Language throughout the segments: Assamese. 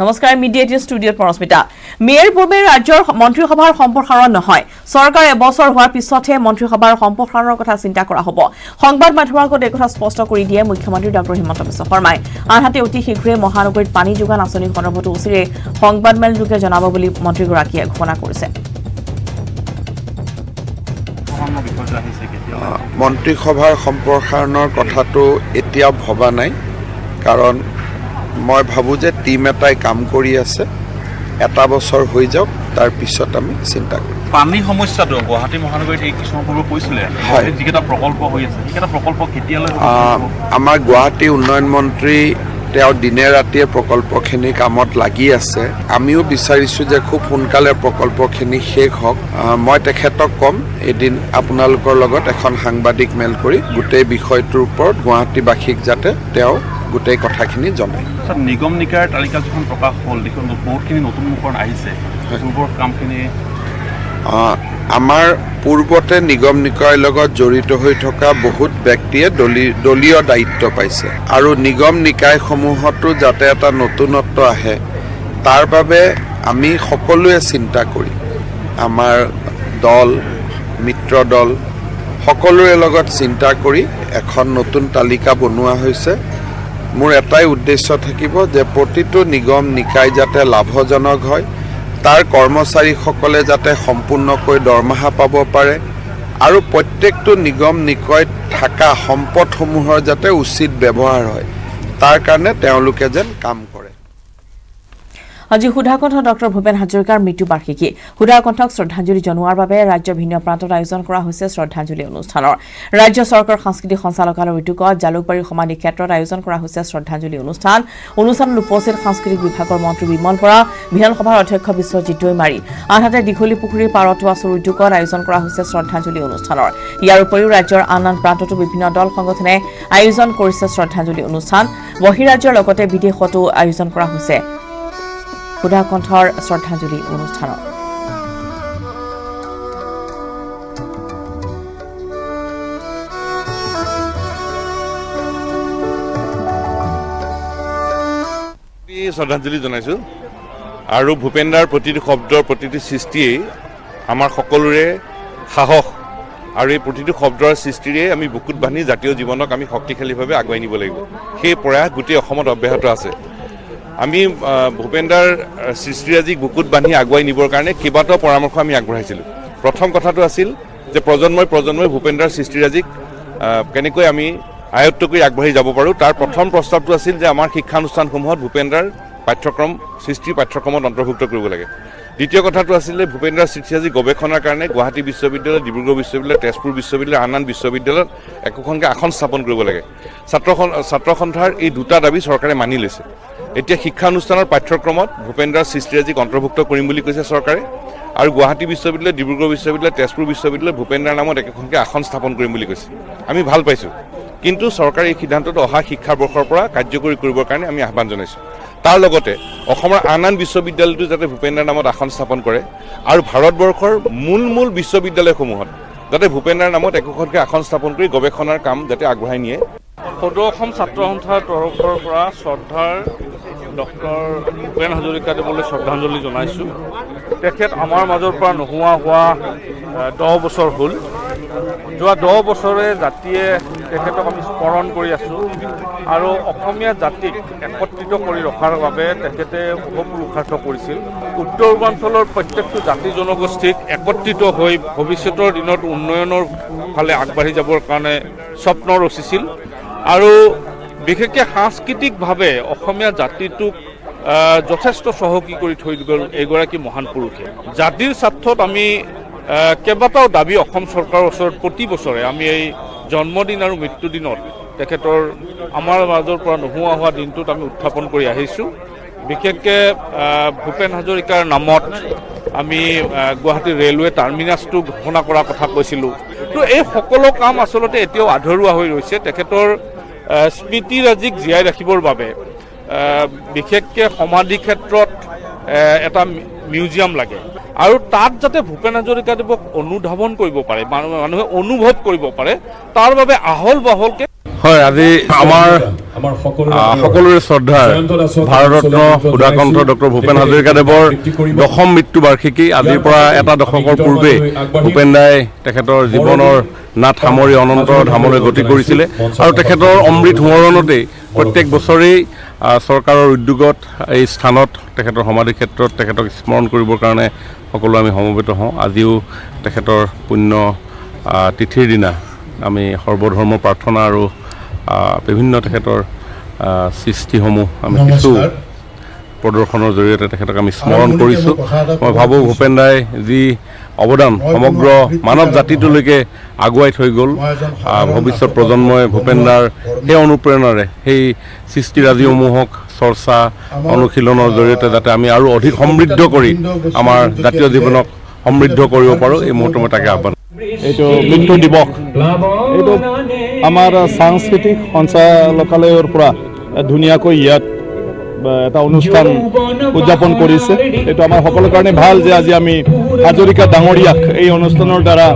নমস্কাৰ মিডিয়া ষ্টুডিঅ'ত পৰস্মিতা মেয়ৰ পূৰ্বে ৰাজ্যৰ মন্ত্ৰীসভাৰ সম্প্ৰসাৰণ নহয় চৰকাৰ এবছৰ হোৱাৰ পিছতহে মন্ত্ৰীসভাৰ সম্প্ৰসাৰণৰ কথা চিন্তা কৰা হ'ব সংবাদ মাধ্যমৰ আগত এই কথা স্পষ্ট কৰি দিয়ে মুখ্যমন্ত্ৰী ডক্টৰ হিমন্ত বিশ্ব শৰ্মাই আনহাতে অতি শীঘ্ৰে মহানগৰীত পানী যোগান আঁচনি সন্দৰ্ভতো উচিৰে সংবাদমেলযোগে জনাব বুলি মন্ত্ৰীগৰাকীয়ে ঘোষণা কৰিছে মন্ত্ৰীসভাৰ সম্প্ৰসাৰণৰ কথাটো এতিয়া ভবা নাই কাৰণ মই ভাবো যে টিম এটাই কাম কৰি আছে এটা বছৰ হৈ যাওক তাৰ পিছত আমি চিন্তা কৰিম পানী সমস্যাটো গুৱাহাটী মহানগৰীত এই কিছু পূৰ্বে কৈছিলে যিকেইটা প্ৰকল্প হৈ আছে সেইকেইটা প্ৰকল্প কেতিয়ালৈ আমাৰ গুৱাহাটী উন্নয়ন মন্ত্ৰী তেওঁ দিনে ৰাতিয়ে প্ৰকল্পখিনি কামত লাগি আছে আমিও বিচাৰিছো যে খুব সোনকালে প্ৰকল্পখিনি শেষ হওক মই তেখেতক কম এদিন আপোনালোকৰ লগত এখন সাংবাদিক মেল কৰি গোটেই বিষয়টোৰ ওপৰত গুৱাহাটীবাসীক যাতে তেওঁ গোটেই কথাখিনি জনায় নিগম নিকায়ৰ তালিকা যখন প্ৰকাশ হ'ল দেখোন বহুতখিনি নতুন মুখৰ আহিছে পূৰ্বৰ কামখিনি আমাৰ পূৰ্বতে নিগম নিকায়ৰ লগত জড়িত হৈ থকা বহুত ব্যক্তিয়ে দলীয় দায়িত্ব পাইছে আৰু নিগম নিকায়সমূহতো যাতে এটা নতুনত্ব আহে তাৰ বাবে আমি সকলোৱে চিন্তা কৰি আমাৰ দল মিত্ৰ দল সকলোৰে লগত চিন্তা কৰি এখন নতুন তালিকা বনোৱা হৈছে মোৰ এটাই উদ্দেশ্য থাকিব যে প্ৰতিটো নিগম নিকায় যাতে লাভজনক হয় তাৰ কৰ্মচাৰীসকলে যাতে সম্পূৰ্ণকৈ দৰমহা পাব পাৰে আৰু প্ৰত্যেকটো নিগম নিকায়ত থকা সম্পদসমূহৰ যাতে উচিত ব্যৱহাৰ হয় তাৰ কাৰণে তেওঁলোকে যেন কাম কৰে আজি সুধাকণ্ঠ ডক্টৰ ভূপেন হাজৰিকাৰ মৃত্যু বাৰ্ষিকী সুধাকণ্ঠক শ্ৰদ্ধাঞ্জলি জনোৱাৰ বাবে ৰাজ্যৰ ভিন্ন প্ৰান্তত আয়োজন কৰা হৈছে শ্ৰদ্ধাঞ্জলি অনুষ্ঠানৰ ৰাজ্য চৰকাৰ সাংস্কৃতিক সঞ্চালকালয়ৰ উদ্যোগত জালুকবাৰী সমাধি ক্ষেত্ৰত আয়োজন কৰা হৈছে শ্ৰদ্ধাঞ্জলি অনুষ্ঠানত উপস্থিত সাংস্কৃতিক বিভাগৰ মন্ত্ৰী বিমল বৰা বিধানসভাৰ অধ্যক্ষ বিশ্বজিৎ দৈমাৰী আনহাতে দীঘলী পুখুৰীৰ পাৰত আছুৰ উদ্যোগত আয়োজন কৰা হৈছে শ্ৰদ্ধাঞ্জলি অনুষ্ঠানৰ ইয়াৰ উপৰিও ৰাজ্যৰ আন প্ৰান্ততো বিভিন্ন দল সংগঠনে আয়োজন কৰিছে শ্ৰদ্ধাঞ্জলি অনুষ্ঠান বহিৰাজ্যৰ লগতে বিদেশতো আয়োজন কৰা হৈছে সুধাকণ্ঠৰ শ্ৰদ্ধাঞ্জলি অনুষ্ঠানৰ শ্ৰদ্ধাঞ্জলি জনাইছো আৰু ভূপেন্দাৰ প্ৰতিটো শব্দৰ প্ৰতিটো সৃষ্টিয়েই আমাৰ সকলোৰে সাহস আৰু এই প্ৰতিটো শব্দৰ সৃষ্টিৰে আমি বুকুত বান্ধি জাতীয় জীৱনক আমি শক্তিশালীভাৱে আগুৱাই নিব লাগিব সেই প্ৰয়াস গোটেই অসমত অব্যাহত আছে আমি ভূপেন্দাৰ সৃষ্টিৰাজিক বুকুত বান্ধি আগুৱাই নিবৰ কাৰণে কেইবাটাও পৰামৰ্শ আমি আগবঢ়াইছিলোঁ প্ৰথম কথাটো আছিল যে প্ৰজন্মই ভূপেন্দাৰ সৃষ্টিৰাজিক কেনেকৈ আমি আয়ত্ত কৰি আগবাঢ়ি যাব পাৰোঁ তাৰ প্ৰথম প্ৰস্তাৱটো আছিল যে আমাৰ শিক্ষানুষ্ঠানসমূহত ভূপেন্দাৰ পাঠ্যক্ৰমত অন্তৰ্ভুক্ত কৰিব লাগে দ্বিতীয় কথাটো আছিলে ভূপেন্দাৰ সৃষ্টিৰাজি গৱেষণাৰ কাৰণে গুৱাহাটী বিশ্ববিদ্যালয় ডিব্ৰুগড় বিশ্ববিদ্যালয় তেজপুৰ বিশ্ববিদ্যালয় আন বিশ্ববিদ্যালয়ত একোখনকৈ আসন স্থাপন কৰিব লাগে ছাত্ৰ সন্থাৰ এই দুটা দাবী চৰকাৰে মানি লৈছে এতিয়া শিক্ষানুষ্ঠানৰ পাঠ্যক্ৰমত ভূপেন্দাৰ সৃষ্টিৰাজিক অন্তৰ্ভুক্ত কৰিম বুলি কৈছে চৰকাৰে আৰু গুৱাহাটী বিশ্ববিদ্যালয় ডিব্ৰুগড় বিশ্ববিদ্যালয় তেজপুৰ বিশ্ববিদ্যালয় ভূপেন্দাৰ নামত একোখনকৈ আসন স্থাপন কৰিম বুলি কৈছে আমি ভাল পাইছোঁ কিন্তু চৰকাৰে এই সিদ্ধান্তটো অহা শিক্ষাবৰ্ষৰ পৰা কাৰ্যকৰী কৰিবৰ কাৰণে আমি আহ্বান জনাইছোঁ তাৰ লগতে অসমৰ আন বিশ্ববিদ্যালয়টো যাতে ভূপেন্দাৰ নামত আসন স্থাপন কৰে আৰু ভাৰতবৰ্ষৰ মূল বিশ্ববিদ্যালয়সমূহত যাতে ভূপেন্দাৰ নামত একোখনকৈ আসন স্থাপন কৰি গৱেষণাৰ কাম যাতে আগবঢ়াই নিয়ে সদৌ অসম ছাত্ৰ সন্থাৰ তৰফৰ পৰা শ্ৰদ্ধাৰ ডক্টৰ ভূপেন হাজৰিকাদেৱলৈ শ্ৰদ্ধাঞ্জলি জনাইছোঁ তেখেত আমাৰ মাজৰ পৰা নোহোৱা হোৱা 10 বছৰ হ'ল যোৱা 10 বছৰে জাতিয়ে তেখেতক আমি স্মৰণ কৰি আছোঁ আৰু অসমীয়া জাতিক একত্ৰিত কৰি ৰখাৰ বাবে তেখেতে অহোপুৰুষাৰ্থ কৰিছিল উত্তৰ পূৰ্বাঞ্চলৰ প্ৰত্যেকটো জাতি জনগোষ্ঠীক একত্ৰিত হৈ ভৱিষ্যতৰ দিনত উন্নয়নৰ ফালে আগবাঢ়ি যাবৰ কাৰণে স্বপ্ন ৰচিছিল আৰু বিশেষকৈ সাংস্কৃতিকভাৱে অসমীয়া জাতিটোক যথেষ্ট চহকী কৰি থৈ গ'ল এগৰাকী মহান পুৰুষে জাতিৰ স্বাৰ্থত আমি কেইবাটাও দাবী অসম চৰকাৰৰ ওচৰত প্ৰতি বছৰে আমি এই জন্মদিন আৰু মৃত্যুদিনত তেখেতৰ আমাৰ মাজৰ পৰা নোহোৱা হোৱা দিনটোত আমি উত্থাপন কৰি আহিছোঁ বিশেষকৈ ভূপেন হাজৰিকাৰ নামত আমি গুৱাহাটী ৰেলৱে টাৰ্মিনাছটো ঘোষণা কৰাৰ কথা কৈছিলোঁ তো এই সকলো কাম আচলতে এতিয়াও আধৰুৱা হৈ ৰৈছে তেখেতৰ স্মৃতিৰাজিক জীয়াই ৰাখিবৰ বাবে বিশেষকৈ সমাধি ক্ষেত্ৰত এটা মিউজিয়াম লাগে আৰু তাত যাতে ভূপেন হাজৰিকাদেৱক অনুধাৱন কৰিব পাৰে মানুহে অনুভৱ কৰিব পাৰে তাৰ বাবে আহল বহলকৈ হয়, আজি আমাৰ সকলোৰে শ্ৰদ্ধাৰ ভাৰতৰত্ন সুধাকণ্ঠ ডক্টৰ ভূপেন হাজৰিকাদেৱৰ দশম মৃত্যুবাৰ্ষিকী। আজিৰ পৰা এটা দশকৰ পূৰ্বে ভূপেন দাই তেখেতৰ জীৱনৰ নাট সামৰি অনন্ত ধামলৈ গতি কৰিছিলে আৰু তেখেতৰ অমৃত সোঁৱৰণতেই প্ৰত্যেক বছৰেই চৰকাৰৰ উদ্যোগত এই স্থানত তেখেতৰ সমাধি ক্ষেত্ৰত তেখেতক স্মৰণ কৰিবৰ কাৰণে সকলো আমি সমবেত হওঁ। আজিও তেখেতৰ পুণ্য তিথিৰ দিনা আমি সৰ্বধৰ্ম প্ৰাৰ্থনা আৰু বিভিন্ন তেখেতৰ সৃষ্টিসমূহ আমি কিছু প্ৰদৰ্শনৰ জৰিয়তে তেখেতক আমি স্মৰণ কৰিছোঁ। মই ভাবোঁ ভূপেন দাই যি অৱদান সমগ্ৰ মানৱ জাতিটোলৈকে আগুৱাই থৈ গ'ল, ভৱিষ্যত প্ৰজন্মই ভূপেন দাৰ সেই অনুপ্ৰেৰণাৰে সেই সৃষ্টিৰাজিসমূহক চৰ্চা অনুশীলনৰ জৰিয়তে যাতে আমি আৰু অধিক সমৃদ্ধ কৰি আমাৰ জাতীয় জীৱনক সমৃদ্ধ কৰিব পাৰোঁ, এই মুহূৰ্তত মই তাকে আহ্বান। এইটো মৃত্যু দিৱস, এইটো আমাৰ সাংস্কৃতিক সঞ্চালকালয়ৰ পৰা ধুনীয়াকৈ ইয়াত এটা অনুষ্ঠান উদযাপন কৰিছে। এইটো আমাৰ সকলোৰ কাৰণে ভাল যে আজি আমি হাজৰিকা ডাঙৰীয়াক এই অনুষ্ঠানৰ দ্বাৰা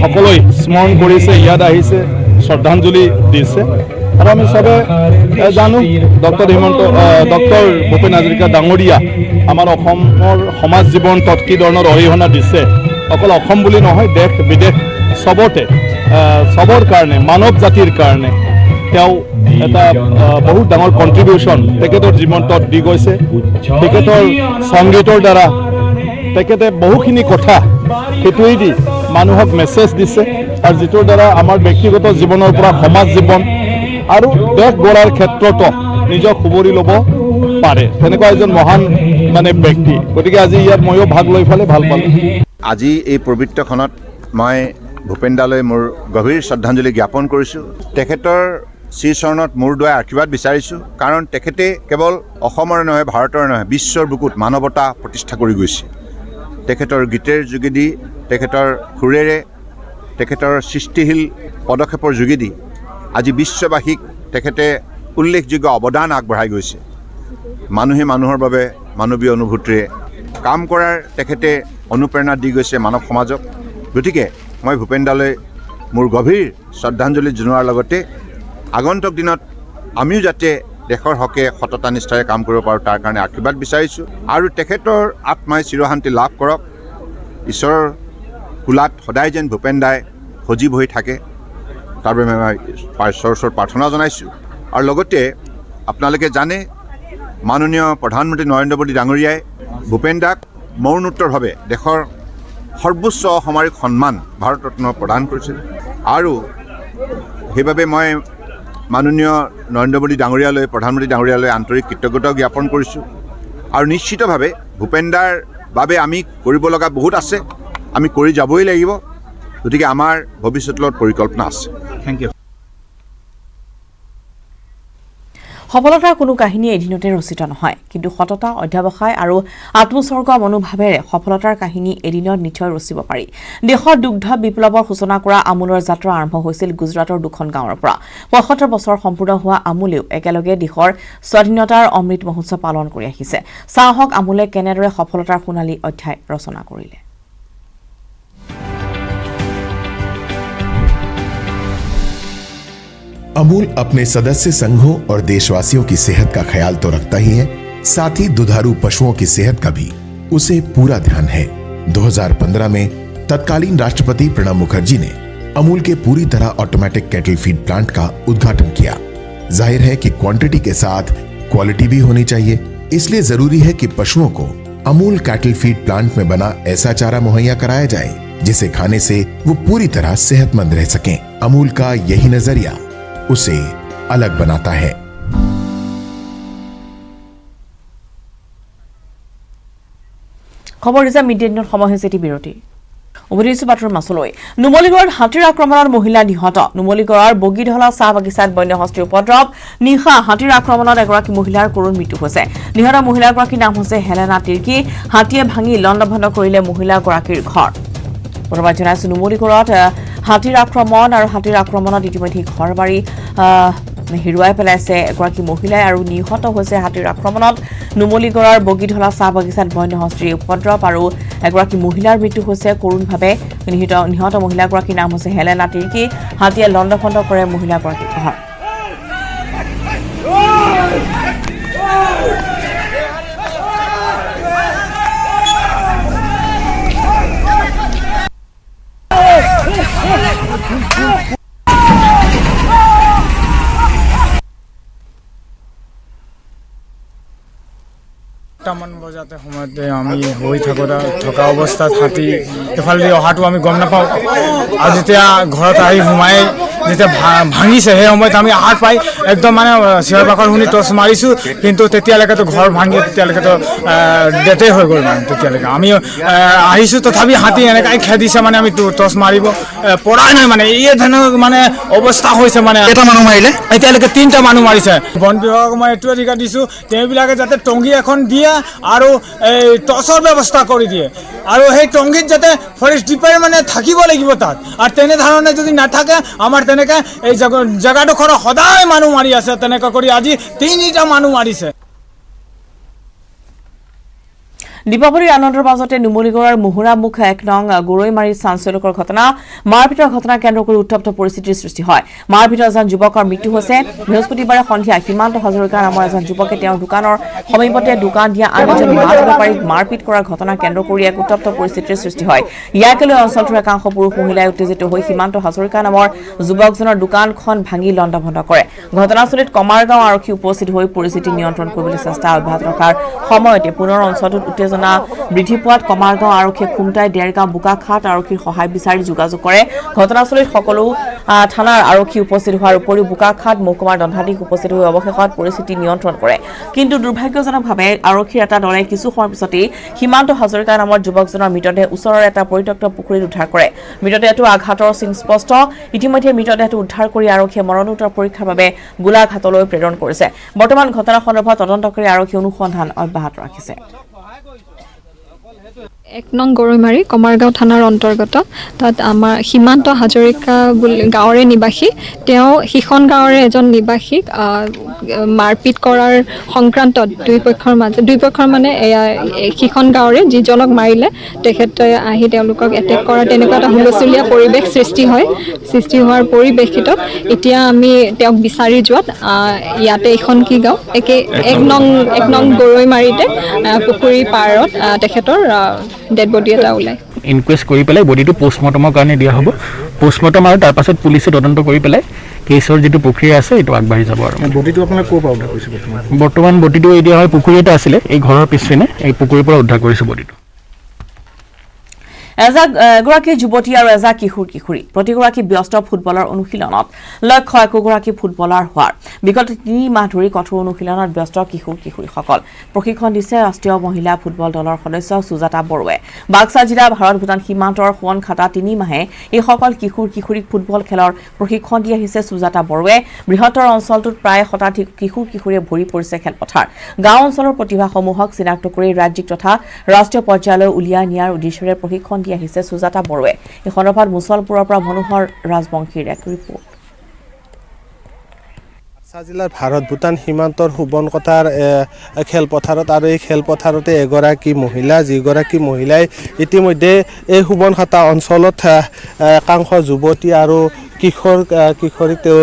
সকলোৱে স্মৰণ কৰিছে, ইয়াত আহিছে, শ্ৰদ্ধাঞ্জলি দিছে। আৰু আমি চবে জানো ডক্টৰ ভূপেন হাজৰিকা ডাঙৰীয়া আমাৰ অসমৰ সমাজ জীৱনটোত কি ধৰণৰ অৰিহণা দিছে। অকল অসম বুলি নহয়, দেশ বিদেশ চবতে চবৰ কাৰণে, মানৱ জাতিৰ কাৰণে তেওঁ এটা বহুত ডাঙৰ কণ্ট্ৰিবিউশ্যন তেখেতৰ জীৱনটোত দি গৈছে। তেখেতৰ সংগীতৰ দ্বাৰা তেখেতে বহুখিনি কথা সেইটোৱেই দি মানুহক মেছেজ দিছে, আৰু যিটোৰ দ্বাৰা আমাৰ ব্যক্তিগত জীৱনৰ পৰা সমাজ জীৱন আৰু দেশ গঢ়াৰ ক্ষেত্ৰতো নিজক সুবৰি ল'ব পাৰে। তেনেকুৱা এজন মহান ব্যক্তি। গতিকে আজি ইয়াত ময়ো ভাগ লৈ পেলাই ভাল পালোঁ। আজি এই পবিত্ৰ ক্ষণত মই ভূপেন দালৈ মোৰ গভীৰ শ্ৰদ্ধাঞ্জলি জ্ঞাপন কৰিছোঁ। তেখেতৰ শ্ৰীচৰণত মূৰ দুৱাই আশীৰ্বাদ বিচাৰিছোঁ, কাৰণ তেখেতে কেৱল অসমৰে নহয়, ভাৰতৰে নহয়, বিশ্বৰ বুকুত মানৱতা প্ৰতিষ্ঠা কৰি গৈছে। তেখেতৰ গীতেৰ যোগেদি, তেখেতৰ সুৰেৰে, তেখেতৰ সৃষ্টিশীল পদক্ষেপৰ যোগেদি আজি বিশ্ববাসীক তেখেতে উল্লেখযোগ্য অৱদান আগবঢ়াই গৈছে। মানুহে মানুহৰ বাবে মানৱীয় অনুভূতিৰে কাম কৰাৰ তেখেতে অনুপ্ৰেৰণা দি গৈছে মানৱ সমাজক। গতিকে মই ভূপেন দালৈ মোৰ গভীৰ শ্ৰদ্ধাঞ্জলি জনোৱাৰ লগতে আগন্তুক দিনত আমিও যাতে দেশৰ হকে সততা নিষ্ঠাৰে কাম কৰিব পাৰোঁ তাৰ কাৰণে আশীৰ্বাদ বিচাৰিছোঁ। আৰু তেখেতৰ আত্মাই চিৰশান্তি লাভ কৰক। ঈশ্বৰৰ কোলাত সদায় যেন ভূপেন দাই সজীৱ হৈ থাকে, তাৰ বাবে মই ঈশ্বৰৰ ওচৰত প্ৰাৰ্থনা জনাইছোঁ। আৰু লগতে আপোনালোকে জানে মাননীয় প্ৰধানমন্ত্ৰী নৰেন্দ্ৰ মোদী ডাঙৰীয়াই ভূপেন দাক মৰণোত্তৰভাৱে দেশৰ সৰ্বোচ্চ অসামৰিক সন্মান ভাৰতৰত্ন প্ৰদান কৰিছিল। আৰু সেইবাবে মই মাননীয় নৰেন্দ্ৰ মোদী ডাঙৰীয়ালৈ, প্ৰধানমন্ত্ৰী ডাঙৰীয়ালৈ আন্তৰিক কৃতজ্ঞতা জ্ঞাপন কৰিছোঁ। আৰু নিশ্চিতভাৱে ভূপেন দাৰ বাবে আমি কৰিব লগা বহুত আছে, আমি কৰি যাবই লাগিব। গতিকে আমাৰ ভৱিষ্যতৰ পৰিকল্পনা আছে। Thank you. সফলতাৰ কোনো কাহিনী এদিনতে ৰচিত নহয়, কিন্তু সততা, অধ্যাৱসায় আৰু আত্মোৎসৰ্গ মনোভাৱেৰে সফলতাৰ কাহিনী এদিনত নিশ্চয় ৰচিব পাৰি। দেশত দুগ্ধ বিপ্লৱৰ সূচনা কৰা আমুলৰ যাত্ৰা আৰম্ভ হৈছিল গুজৰাটৰ দুখন গাঁৱৰ পৰা। ৭৫ বছৰ সম্পূৰ্ণ হোৱা আমুলেও একেলগে দেশৰ স্বাধীনতাৰ অমৃত মহোৎসৱ পালন কৰি আহিছে। চাওঁ আহক আমুলে কেনেদৰে সফলতাৰ সোণালী অধ্যায় ৰচনা কৰিলে। अमूल अपने सदस्य संघों और देशवासियों की सेहत का ख्याल तो रखता ही है, साथ ही दुधारू पशुओं की सेहत का भी उसे पूरा ध्यान है। 2015 में तत्कालीन राष्ट्रपति प्रणब मुखर्जी ने अमूल के पूरी तरह ऑटोमेटिक कैटल फीड प्लांट का उद्घाटन किया। जाहिर है कि क्वांटिटी के साथ क्वालिटी भी होनी चाहिए, इसलिए जरूरी है कि पशुओं को अमूल कैटल फीड प्लांट में बना ऐसा चारा मुहैया कराया जाए जिसे खाने से वो पूरी तरह सेहतमंद रह सकें। अमूल का यही नजरिया उसे अलग बनाता है। খবৰ দিছে মিড ডে দিনত সময় হৈছে এটি বিৰতি। উভতিছো বাটৰ মাছলৈ। নুমলীগড়ত হাতীৰ আক্ৰমণত মহিলা নিহত। নুমলীগড়ৰ বগীধলা চাহ বাগিচাত বন্যহস্তীৰ উপদ্ৰৱ। নিশা হাতীৰ আক্ৰমণত এগৰাকী মহিলাৰ কৰুণ মৃত্যু হৈছে। নিহত মহিলাগৰাকীৰ নাম হৈছে হেলেনা তিৰ্কি। হাতীয়ে ভাঙি লণ্ডভণ্ড কৰিলে মহিলাগৰাকীৰ ঘৰ। বৰ্তমান জনাইছো নুমলীগড়ত হাতীৰ আক্ৰমণ আৰু হাতীৰ আক্ৰমণত ইতিমধ্যে ঘৰ বাৰী হেৰুৱাই পেলাইছে এগৰাকী মহিলাই আৰু নিহত হৈছে হাতীৰ আক্ৰমণত। নুমলীগড়ৰ বগীধলা চাহ বাগিচাত বন্যহস্তীৰ উপদ্ৰৱ আৰু এগৰাকী মহিলাৰ মৃত্যু হৈছে কৰুণভাৱে। নিহত মহিলাগৰাকীৰ নাম হৈছে হেলেনা তিৰ্কি। হাতীয়ে লণ্ডভণ্ড কৰে মহিলাগৰাকীৰ ঘৰ। 8টামান বজাতে সময়তে আমি হৈ থকা অৱস্থাত হাতী এফালেদি অহাটো আমি গম নাপাওঁ আৰু যেতিয়া ঘৰত আহি সোমাই যেতিয়া ভাঙিছে সেই সময়ত আমি আহাৰ পাই একদম মানে চিঞৰ বাখৰ শুনি টৰ্চ মাৰিছোঁ কিন্তু তেতিয়ালৈকেতো ঘৰ ভাঙি তেতিয়ালৈকেতো ডেথে হৈ গ'ল মানে তেতিয়ালৈকে আমি আহিছোঁ তথাপি হাতী এনেকৈ খেদিছে মানে আমি টৰ্চ মাৰিব পৰাই নাই মানে এই ধৰণৰ মানে অৱস্থা হৈছে মানে এটা মানুহ মাৰিলে এতিয়ালৈকে 3টা মানুহ মাৰিছে বন বিভাগক মই এইটো অধিকাৰ দিছোঁ তেওঁবিলাকে যাতে টংগী এখন দিয়ে আৰু এই টৰ্চৰ ব্যৱস্থা কৰি দিয়ে আৰু সেই টংগীত যাতে ফৰেষ্ট ডিপাৰ্টমেণ্টে থাকিব লাগিব তাত আৰু তেনেধৰণে যদি নাথাকে আমাৰ তেনেকৈ এই জেগাডোখৰ সদায় মানুহ মাৰি আছে তেনেকৈ কৰি আজি 3টা মানুহ মাৰিছে দীপাৱলীৰ আনন্দৰ মাজতে নুমলীগড়ৰ মুহুৰামুখ 1 নং গৰৈমাৰীত চাঞ্চল্যকৰ ঘটনা মাৰপিটৰ ঘটনা কেন্দ্ৰ কৰি উত্তপ্ত পৰিস্থিতিৰ সৃষ্টি হয় মাৰপিটৰ এজন যুৱকৰ মৃত্যু হৈছে বৃহস্পতিবাৰে সন্ধিয়া সীমান্ত হাজৰিকা নামৰ এজন যুৱকে তেওঁৰ দোকানৰ সমীপতে দোকান দিয়া আন এজন মাছ বেপাৰীক মাৰপিট কৰাৰ ঘটনা কেন্দ্ৰ কৰি এক উত্তপ্ত পৰিস্থিতিৰ সৃষ্টি হয় ইয়াকে লৈ অঞ্চলটোৰ একাংশ পুৰুষ মহিলাই উত্তেজিত হৈ সীমান্ত হাজৰিকা নামৰ যুৱকজনৰ দোকানখন ভাঙি লণ্ডভণ্ড কৰে ঘটনাস্থলীত কমাৰগাঁও আৰক্ষী উপস্থিত হৈ পৰিস্থিতি নিয়ন্ত্ৰণ কৰিবলৈ চেষ্টা অব্যাহত ৰখাৰ সময়তে পুনৰ অঞ্চলটোত উত্তেজনা বৃদ্ধি পোৱাত কমাৰগাঁও আৰক্ষীয়ে খুমটাই ডেৰগাঁও বোকাখাট আৰক্ষীৰ সহায় বিচাৰি যোগাযোগ কৰে ঘটনাস্থলীত সকলো থানাৰ আৰক্ষী উপস্থিত হোৱাৰ উপৰিও বোকাখাট মহকুমাৰ দণ্ডাধীশ উপস্থিত হৈ অৱশেষত পৰিস্থিতি নিয়ন্ত্ৰণ কৰে কিন্তু দুৰ্ভাগ্যজনকভাৱে আৰক্ষীৰ এটা দলে কিছু সময় পিছতেই সীমান্ত হাজৰিকা নামৰ যুৱকজনৰ মৃতদেহ ওচৰৰ এটা পৰিত্যক্ত পুখুৰীত উদ্ধাৰ কৰে মৃতদেহটো আঘাতৰ চিন স্পষ্ট ইতিমধ্যে মৃতদেহটো উদ্ধাৰ কৰি আৰক্ষীয়ে মৰণোত্তৰ পৰীক্ষাৰ বাবে গোলাঘাটলৈ প্ৰেৰণ কৰিছে বৰ্তমান ঘটনা সন্দৰ্ভত তদন্তকাৰী আৰক্ষী অনুসন্ধান অব্যাহত ৰাখিছে 1 নং গৰৈমাৰী কমাৰগাঁও থানাৰ অন্তৰ্গত তাত আমাৰ সীমান্ত হাজৰিকা গাঁৱৰে নিবাসী তেওঁ সিখন গাঁৱৰে এজন নিবাসীক মাৰপিট কৰাৰ সংক্ৰান্তত দুই পক্ষৰ মানে সিখন গাঁৱৰে যিজনক মাৰিলে তেখেতে আহি তেওঁলোকক এটেক কৰা তেনেকুৱা এটা হুলস্থুলীয়া পৰিৱেশ সৃষ্টি হোৱাৰ পৰিৱেশিতত এতিয়া আমি তেওঁক বিচাৰি যোৱাত ইয়াতে এখন কি গাঁও 1 নং গৰৈমাৰীতে পুখুৰী পাৰত তেখেতৰ ডেড বডি এটা ওলাই ইনকুৱেষ্ট কৰি পেলাই বডিটো পোষ্টমৰ্টমৰ কাৰণে দিয়া হ'ব পোষ্টমৰ্টম আৰু তাৰ পাছত পুলিচে তদন্ত কৰি পেলাই কেছৰ যিটো প্ৰক্ৰিয়া আছে এইটো আগবাঢ়ি যাব আৰু বডিটো আপোনাৰ ক'ৰ পৰা উদ্ধাৰ কৰিছে বৰ্তমান বডিটো এতিয়া হয় পুখুৰী এটা আছিলে এই ঘৰৰ পিছপিনে এই পুখুৰীৰ পৰা উদ্ধাৰ কৰিছোঁ বডিটো এগৰাকী যুৱতী আৰু এজা কিশোৰী প্ৰতিগৰাকী ব্যস্ত ফুটবলৰ অনুশীলনত লক্ষ্য একোগৰাকী ফুটবলাৰ হোৱাৰ বিগত 3 মাহ ধৰি কঠোৰ অনুশীলনত ব্যস্ত কিশোৰীসকল প্ৰশিক্ষণ দিছে ৰাষ্ট্ৰীয় মহিলা ফুটবল দলৰ সদস্য সুজাতা বৰুৱাই বাক্সা জিলা ভাৰত ভূটান সীমান্তৰ সোৱনখাটা 3 মাহে এইসকল কিশোৰীক ফুটবল খেলৰ প্ৰশিক্ষণ দি আহিছে সুজাতা বৰুৱাই বৃহত্তৰ অঞ্চলটোত প্ৰায় শতাধিক কিশোৰীয়ে ভৰি পৰিছে খেলপথাৰ গাঁও অঞ্চলৰ প্ৰতিভাসমূহক চিনাক্ত কৰি ৰাজ্যিক তথা ৰাষ্ট্ৰীয় পৰ্যায়লৈ উলিয়াই নিয়াৰ উদ্দেশ্যৰে প্ৰশিক্ষণ দি আহিছে সুজাতা বৰুৱাই এই সন্দৰ্ভত মুছলপুৰৰ পৰা মনোহৰ ৰাজবংশীৰ এক ৰিপৰ্ট বাক্সা জিলাৰ ভাৰত ভূটান সীমান্তৰ সোৱনকটাৰ খেলপথাৰত আৰু এই খেলপথাৰতে এগৰাকী মহিলাই ইতিমধ্যে এই সোৱনখাটা অঞ্চলত একাংশ যুৱতী আৰু কিশোৰীক তেওঁ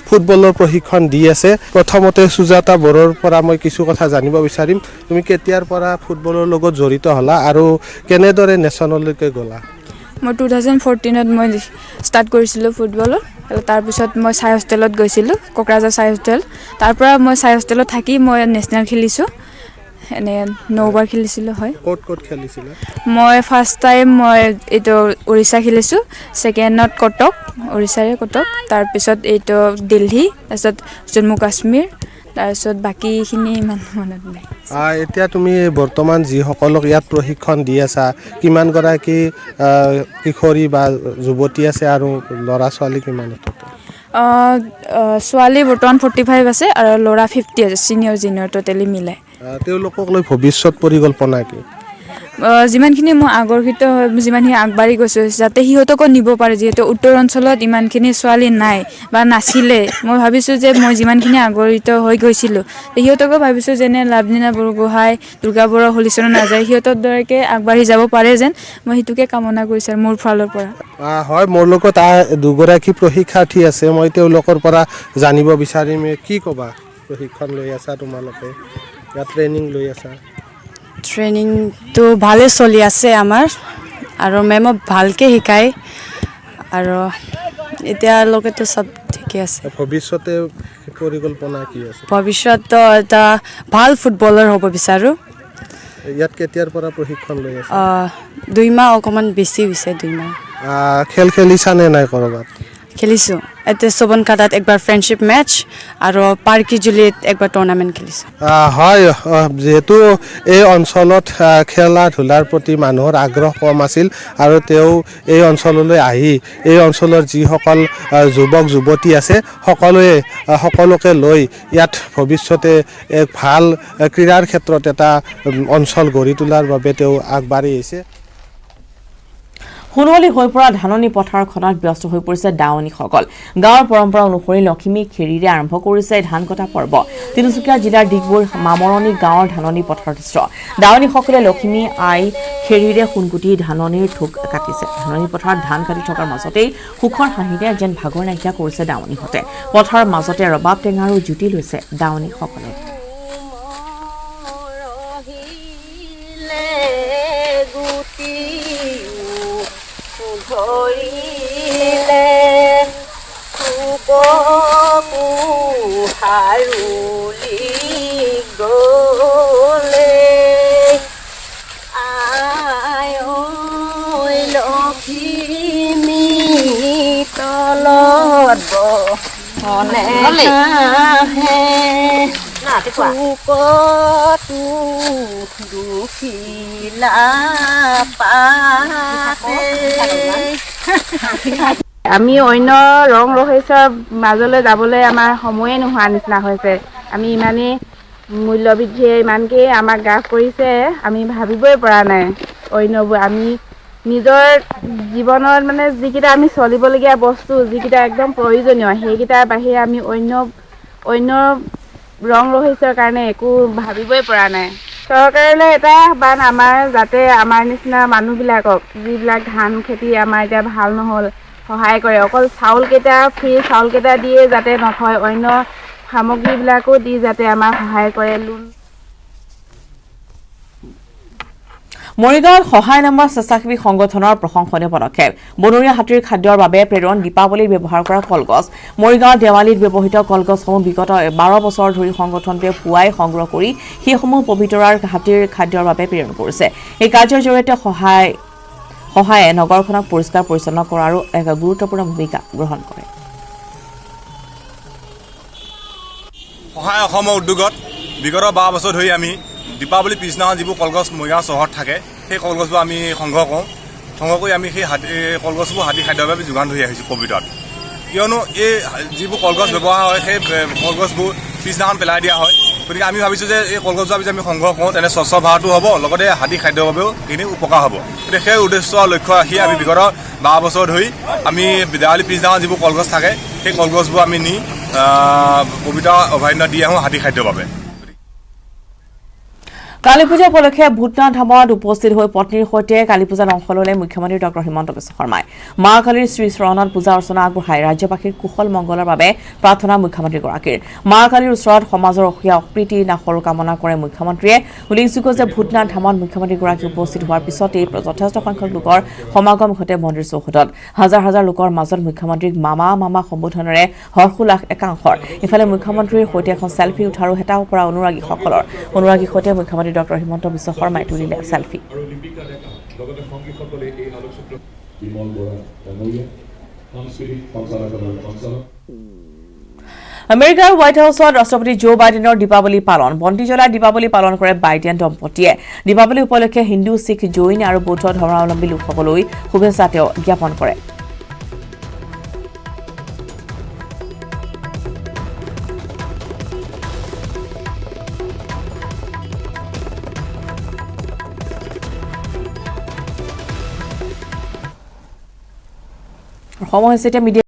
ফুটবলৰ প্ৰশিক্ষণ দি আছে প্ৰথমতে সুজাতা বৰুৱাৰ পৰা মই কিছু কথা জানিব বিচাৰিম তুমি কেতিয়াৰ পৰা ফুটবলৰ লগত জড়িত হ'লা আৰু কেনেদৰে নেশ্যনেললৈকে গ'লা মই 2014ত মই ষ্টাৰ্ট কৰিছিলোঁ ফুটবলৰ তাৰপিছত মই চাই হোষ্টেলত গৈছিলোঁ কোকৰাঝাৰ চাই হোষ্টেল তাৰ পৰা মই চাই হোষ্টেলত থাকি মই নেশ্যনেল খেলিছোঁ এনে 9 বাৰ খেলিছিলোঁ হয় ক'ত খেলিছিলা মই ফাৰ্ষ্ট টাইম মই এইটো উৰিষ্যা খেলিছোঁ ছেকেণ্ডত কটক উৰিষ্যাৰে কটক তাৰপিছত এইটো দিল্লী তাৰপিছত জম্মু কাশ্মীৰ তাৰপিছত বাকীখিনি ইমান মনত নাই এতিয়া তুমি বৰ্তমান যিসকলক ইয়াত প্ৰশিক্ষণ দি আছা কিমানগৰাকী কিশোৰী বা যুৱতী আছে আৰু ল'ৰা ছোৱালী কিমান ছোৱালী বৰ্তমান 45 আছে আৰু ল'ৰা 50 আছে ছিনিয়ৰ জুনিয়ৰ টোটেলি মিলাই তেওঁলোকক লৈ ভৱিষ্যত পৰিকল্পনা কি যিমানখিনি মই আগৰ্হিত যিমানখিনি আগবাঢ়ি গৈছোঁ যাতে সিহঁতকো নিব পাৰে যিহেতু উত্তৰ অঞ্চলত ইমানখিনি ছোৱালী নাই বা নাছিলে মই ভাবিছোঁ যে মই যিমানখিনি আগৰ্হিত হৈ গৈছিলোঁ সিহঁতকো ভাবিছোঁ যেনে লাভলীনা বৰগোহাঁই দুৰ্গা বড়ো হলিচৰণ নাযায় সিহঁতৰ দৰেকৈ আগবাঢ়ি যাব পাৰে যেন মই সেইটোকে কামনা কৰিছোঁ মোৰ ফালৰ পৰা হয় মোৰ লগত দুগৰাকী প্ৰশিক্ষাৰ্থী আছে মই তেওঁলোকৰ পৰা জানিব বিচাৰিম কি ক'বা প্ৰশিক্ষণ লৈ আছা তোমালোকে ইয়াত ট্ৰেইনিং লৈ আছা ট্ৰেইনিংটো ভালে চলি আছে আমাৰ আৰু মেমক ভালকৈ শিকায় আৰু এতিয়ালৈকেতো চব ঠিকে আছে ভৱিষ্যতে পৰিকল্পনা কি আছে ভৱিষ্যত এটা ভাল ফুটবলাৰ হ'ব বিচাৰোঁ ইয়াত কেতিয়াৰ পৰা প্ৰশিক্ষণ লৈ আছে 2 মাহ অকণমান বেছি হৈছে 2 মাহ খেল খেলিছানে নাই ক'ৰবাত খেলিছোঁ এতিয়া চবনকাটাত একবাৰ ফ্ৰেণ্ডশ্বিপ মেটচ আৰু পাৰ্কিজুলিত একবাৰ টুৰ্ণামেণ্ট খেলিছোঁ হয় যেহেতু এই অঞ্চলত খেলা ধূলাৰ প্ৰতি মানুহৰ আগ্ৰহ কম আছিল আৰু তেওঁ এই অঞ্চললৈ আহি এই অঞ্চলৰ যিসকল যুৱক যুৱতী আছে সকলোকে লৈ ইয়াত ভৱিষ্যতে এক ভাল ক্ৰীড়াৰ ক্ষেত্ৰত এটা অঞ্চল গঢ়ি তোলাৰ বাবে তেওঁ আগবাঢ়ি আহিছে সুণলি হৈ পৰা ধাননি পথাৰখনত ব্যস্ত হৈ পৰিছে দাৱনীসকল গাঁৱৰ পৰম্পৰা অনুসৰি লখিমী খেৰিৰে আৰম্ভ কৰিছে ধান কটা পৰ্ব তিনিচুকীয়া জিলাৰ ডিগবৈ মামৰণি গাঁৱৰ ধাননি পথাৰ দৃশ্য দাৱনীসকলে লখিমী আই খেৰিৰে সোণগুটি ধাননিৰ ঠোক কাটিছে ধাননি পথাৰত ধান কাটি থকাৰ মাজতেই সুখৰ হাঁহিৰে যেন ভাগৰ নাইকিয়া কৰিছে দাৱনীহঁতে পথাৰৰ মাজতে ৰবাব টেঙাৰো জুতি লৈছে দাৱনীসকলে ধৰিলে হাৰুলি গলে আই লখিমী তলত বহনে হাঁহে চুকতো দুখিলা পাতে আমি অন্য ৰং ৰহস্যৰ মাজলৈ যাবলৈ আমাৰ সময়ে নোহোৱা নিচিনা হৈছে আমি ইমানেই মূল্যবৃদ্ধিয়ে ইমানকেই আমাক গ্ৰাস কৰিছে আমি ভাবিবই পৰা নাই অন্যবোৰ আমি নিজৰ জীৱনত মানে যিকেইটা আমি চলিবলগীয়া বস্তু যিকেইটা একদম প্ৰয়োজনীয় সেইকেইটাৰ বাহিৰে আমি অন্য ৰং ৰহস্যৰ কাৰণে একো ভাবিবই পৰা নাই চৰকাৰলৈ এটা আহ্বান আমাৰ যাতে আমাৰ নিচিনা মানুহবিলাকক যিবিলাক ধান খেতি আমাৰ এতিয়া ভাল নহ'ল সহায় কৰে অকল চাউলকেইটা ফ্ৰী চাউলকেইটা দিয়ে যাতে নহয় অন্য সামগ্ৰীবিলাকো দি যাতে আমাৰ সহায় কৰে লোন মৰিগাঁৱত সহায় নামৰ স্বেচ্ছাসেৱী সংগঠনৰ প্ৰশংসনীয় পদক্ষেপ বনৰীয়া হাতীৰ খাদ্যৰ বাবে প্ৰেৰণ দীপাৱলীত ব্যৱহাৰ কৰা কলগছ মৰিগাঁৱৰ দেৱালীত ব্যৱহৃত কলগছসমূহ বিগত 12 বছৰ ধৰি সংগঠনটোৱে পুৱাই সংগ্ৰহ কৰি সেইসমূহ পবিতৰাৰ হাতীৰ খাদ্যৰ বাবে প্ৰেৰণ কৰিছে এই কাৰ্যৰ জৰিয়তে সহায়ে নগৰখনক পৰিষ্কাৰ পৰিচ্ছন্ন কৰাৰো এক গুৰুত্বপূৰ্ণ ভূমিকা গ্ৰহণ কৰে সহায় অসমৰ উদ্যোগত বিগত 12 বছৰ ধৰি আমি দীপাৱলী পিছদিনাখন যিবোৰ কলগছ মৰিগাঁও চহৰত থাকে সেই কলগছবোৰ আমি সংগ্ৰহ কৰি আমি সেই কলগছবোৰ হাতী খাদ্যৰ বাবে যোগান ধৰি আহিছোঁ পবিতৰত কিয়নো এই যিবোৰ কলগছ ব্যৱহাৰ হয় সেই কলগছবোৰ পিছদিনাখন পেলাই দিয়া হয় গতিকে আমি ভাবিছোঁ যে এই কলগছবোৰ যদি আমি সংগ্ৰহ কৰোঁ তেনে স্বচ্ছ ভাৰতো হ'ব লগতে হাতী খাদ্যৰ বাবেও এইখিনি উপকাৰ হ'ব গতিকে সেই উদ্দেশ্য লক্ষ্য ৰাখি আমি বিগত 12 বছৰ ধৰি আমি দেৱালী পিছদিনাখন যিবোৰ কলগছ থাকে সেই কলগছবোৰ আমি নি পবিতৰা অভয়াৰণ্য দি আহোঁ হাতী খাদ্যৰ বাবে কালী পূজা উপলক্ষে ভূটনাথ ধামত উপস্থিত হৈ পত্নীৰ সৈতে কালী পূজাত অংশ ল'লে মুখ্যমন্ত্ৰী ডক্টৰ হিমন্ত বিশ্ব শৰ্মাই মা কালীৰ শ্ৰীচৰণত পূজা অৰ্চনা আগবঢ়াই ৰাজ্যবাসীৰ কুশল মংগলৰ বাবে প্ৰাৰ্থনা মুখ্যমন্ত্ৰীগৰাকীৰ মা কালীৰ ওচৰত সমাজৰ অসূয়া অপ্ৰীতি নাশৰো কামনা কৰে মুখ্যমন্ত্ৰীয়ে উল্লেখযোগ্য যে ভূটনাথ ধামত মুখ্যমন্ত্ৰীগৰাকী উপস্থিত হোৱাৰ পিছতেই যথেষ্ট সংখ্যক লোকৰ সমাগম ঘটে মন্দিৰ চৌহদত হাজাৰ হাজাৰ লোকৰ মাজত মুখ্যমন্ত্ৰীক মামা সম্বোধনেৰে হৰ্ষোল্লাস একাংশৰ ইফালে মুখ্যমন্ত্ৰীৰ সৈতে এখন চেলফি উঠাৰো হেতাও পৰা অনুৰাগীৰ সৈতে মুখ্যমন্ত্ৰী ডক্টৰ হিমন্ত বিশ্ব শৰ্মাই তুলিলে সেলফি আমেৰিকাৰ হোৱাইট হাউচত ৰাষ্ট্ৰপতি জো বাইডেনৰ দীপাৱলী পালন বন্তি জ্বলাই দীপাৱলী পালন কৰে বাইডেন দম্পতীয়ে দীপাৱলী উপলক্ষে হিন্দু শিখ জৈন আৰু বৌদ্ধ ধৰ্মাৱলম্বী লোকসকললৈ শুভেচ্ছা তেওঁ জ্ঞাপন কৰে সময় হৈছে এতিয়া মিডিয়া